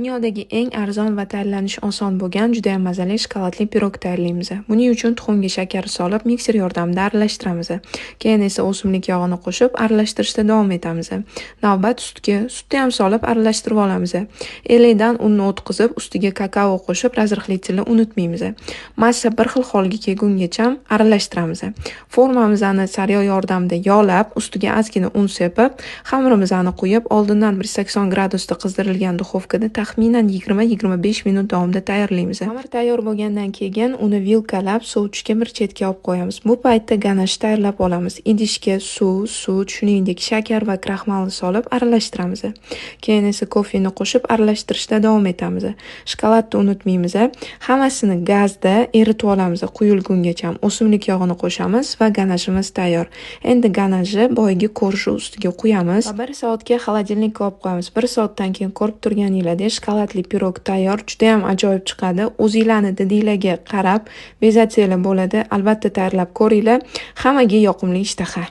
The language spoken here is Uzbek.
Dunyodagi eng arzon va tayyorlanishi oson bo'lgan juda ham mazali shokoladli pirog tayyorlaymiz. Buning uchun tuxumga shakar solib, mikser yordamida aralashtiramiz. Keyin esa o'simlik yog'ini qo'shib, aralashtirishda davom etamiz. Navbat sutga, sutni ham solib aralashtirib olamiz. Ellikdan unni o'tkazib, ustiga kakao qo'shib, razriqlichini unutmaymiz. Massa bir xil holga kelgungacha aralashtiramiz. Formamizni sariyog' yordamida yog'lab, ustiga ozgina un sepib, xamirimizni qo'yib, oldindan 180 gradusda qizdirilgan duxovkada taxminan 20-25 minut davomida tayyorlaymiz. Xamir tayyor bo'lgandan keyin uni vilkalab sovutishga bir chetga olib qo'yamiz. Bu paytda ganash tayyorlab olamiz. Idishga suv, sut, shuningdek shakar va kraxmalni solib aralashtiramiz. Keyin esa kofeni qo'shib aralashtirishda davom etamiz. Shokoladni unutmaymiz. Hammasini gazda eritib olamiz quyilgungacha. O'simlik yog'ini qo'shamiz va ganashimiz tayyor. Endi ganashni boyagi korji ustiga quyamiz va 1 soatga xolodilnikka olib qo'yamiz. 1 soatdan keyin ko'rib turganinglardek shokoladli pirog tayyor. Juda ham ajoyib chiqadi. O'zinglarni didinglarga qarab bezatsanglar bo'ladi. Albatta tayyorlab ko'ringlar. Hammaga yoqimli ishtaha.